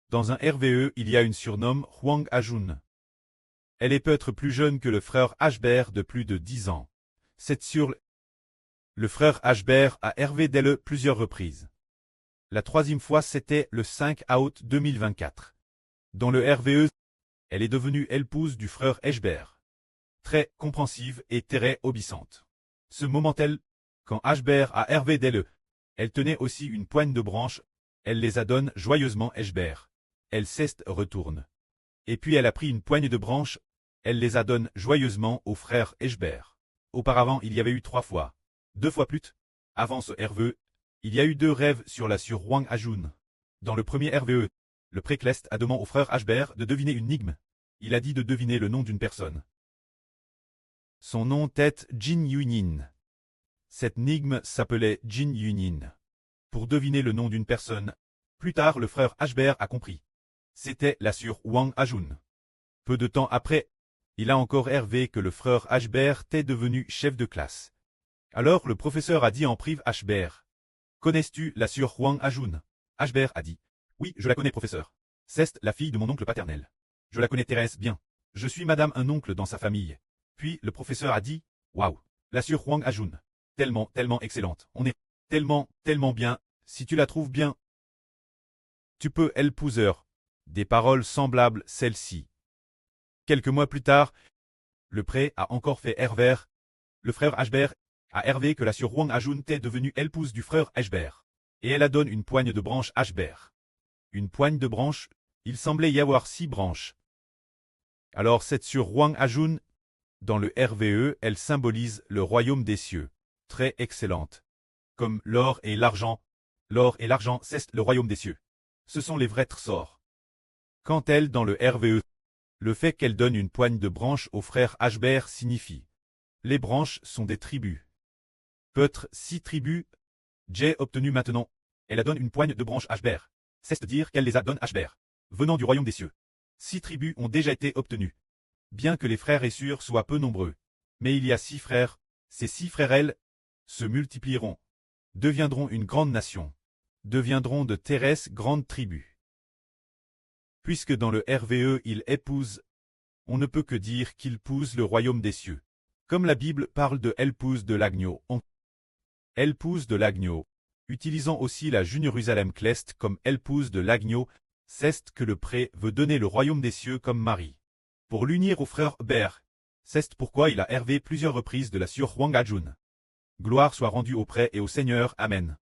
Dans un RVE, il y a une surnomme Huang Ajun. Elle est peut-être plus jeune que le frère Ashbert de plus de 10 ans. Le frère Ashbert a hervé d'elle plusieurs reprises. La troisième fois, c'était le 5 août 2024. Dans le RVE, elle est devenue épouse du frère Ashbert. Très compréhensive et très obéissante. Ce moment-elle, quand Ashbert a hervé d'elle, elle tenait aussi une poigne de branches, elle les adonne joyeusement Ashbert. Elle ceste retourne. Et puis elle a pris une poigne de branches, elle les adonne joyeusement au frère Ashbert. Auparavant, il y avait eu 3 fois. 2 fois plus. Avant ce RVE, il y a eu 2 rêves sur la sur Huang Ajun. Dans le premier RVE, le précleste a demandé au frère Ashbert de deviner une énigme. Il a dit de deviner le nom d'une personne. Son nom était Jin Yunin. Cette énigme s'appelait Jin Yunin. Pour deviner le nom d'une personne, plus tard le frère Ashbert a compris. C'était la sur Huang Ajun. Peu de temps après, il a encore rêvé que le frère Ashbert était devenu chef de classe. Alors le professeur a dit en prive Ashbert. Connais-tu la sur Huang Ajun? Ashbert a dit. Oui, je la connais professeur. C'est la fille de mon oncle paternel. Je la connais Thérèse bien. Je suis madame un oncle dans sa famille. Puis le professeur a dit. Waouh, la sur Huang Ajun. Tellement excellente. On est tellement bien. Si tu la trouves bien, tu peux l'épouser. Des paroles semblables celles-ci. Quelques mois plus tard, le pré a encore fait herver. Le frère Ashbert a hervé que la sur Huang Ajun était devenue épouse du frère Ashbert. Et elle adonne une poigne de branches Ashbert. Une poigne de branches, il semblait y avoir 6 branches. Alors cette sur Huang Ajun, dans le RVE, elle symbolise le royaume des cieux. Très excellente. Comme l'or et l'argent. L'or et l'argent, c'est le royaume des cieux. Ce sont les vrais trésors. Quant elle dans le RVE, le fait qu'elle donne une poigne de branches au frère Ashbert signifie. Les branches sont des tribus. Peut-être 6 tribus. J'ai obtenu maintenant. Elle adonne une poigne de branches Ashbert. C'est-à-dire qu'elle les adonne Ashbert. Venant du royaume des cieux. 6 tribus ont déjà été obtenues. Bien que les frères et sœurs soient peu nombreux. Mais il y a 6 frères. Ces 6 frères, elles, se multiplieront. Deviendront une grande nation. Deviendront de terrestres grandes tribus. Puisque dans le RVE il épouse, on ne peut que dire qu'il épouse le royaume des cieux. Comme la Bible parle de épouse de l'agneau, épouse de l'agneau, utilisant aussi la Jérusalem Cleste comme épouse de l'agneau, c'est que le pré veut donner le royaume des cieux comme mari. Pour l'unir au frère Ber, c'est pourquoi il a hervé plusieurs reprises de la sur Huang Ajun. Gloire soit rendue au pré et au Seigneur. Amen.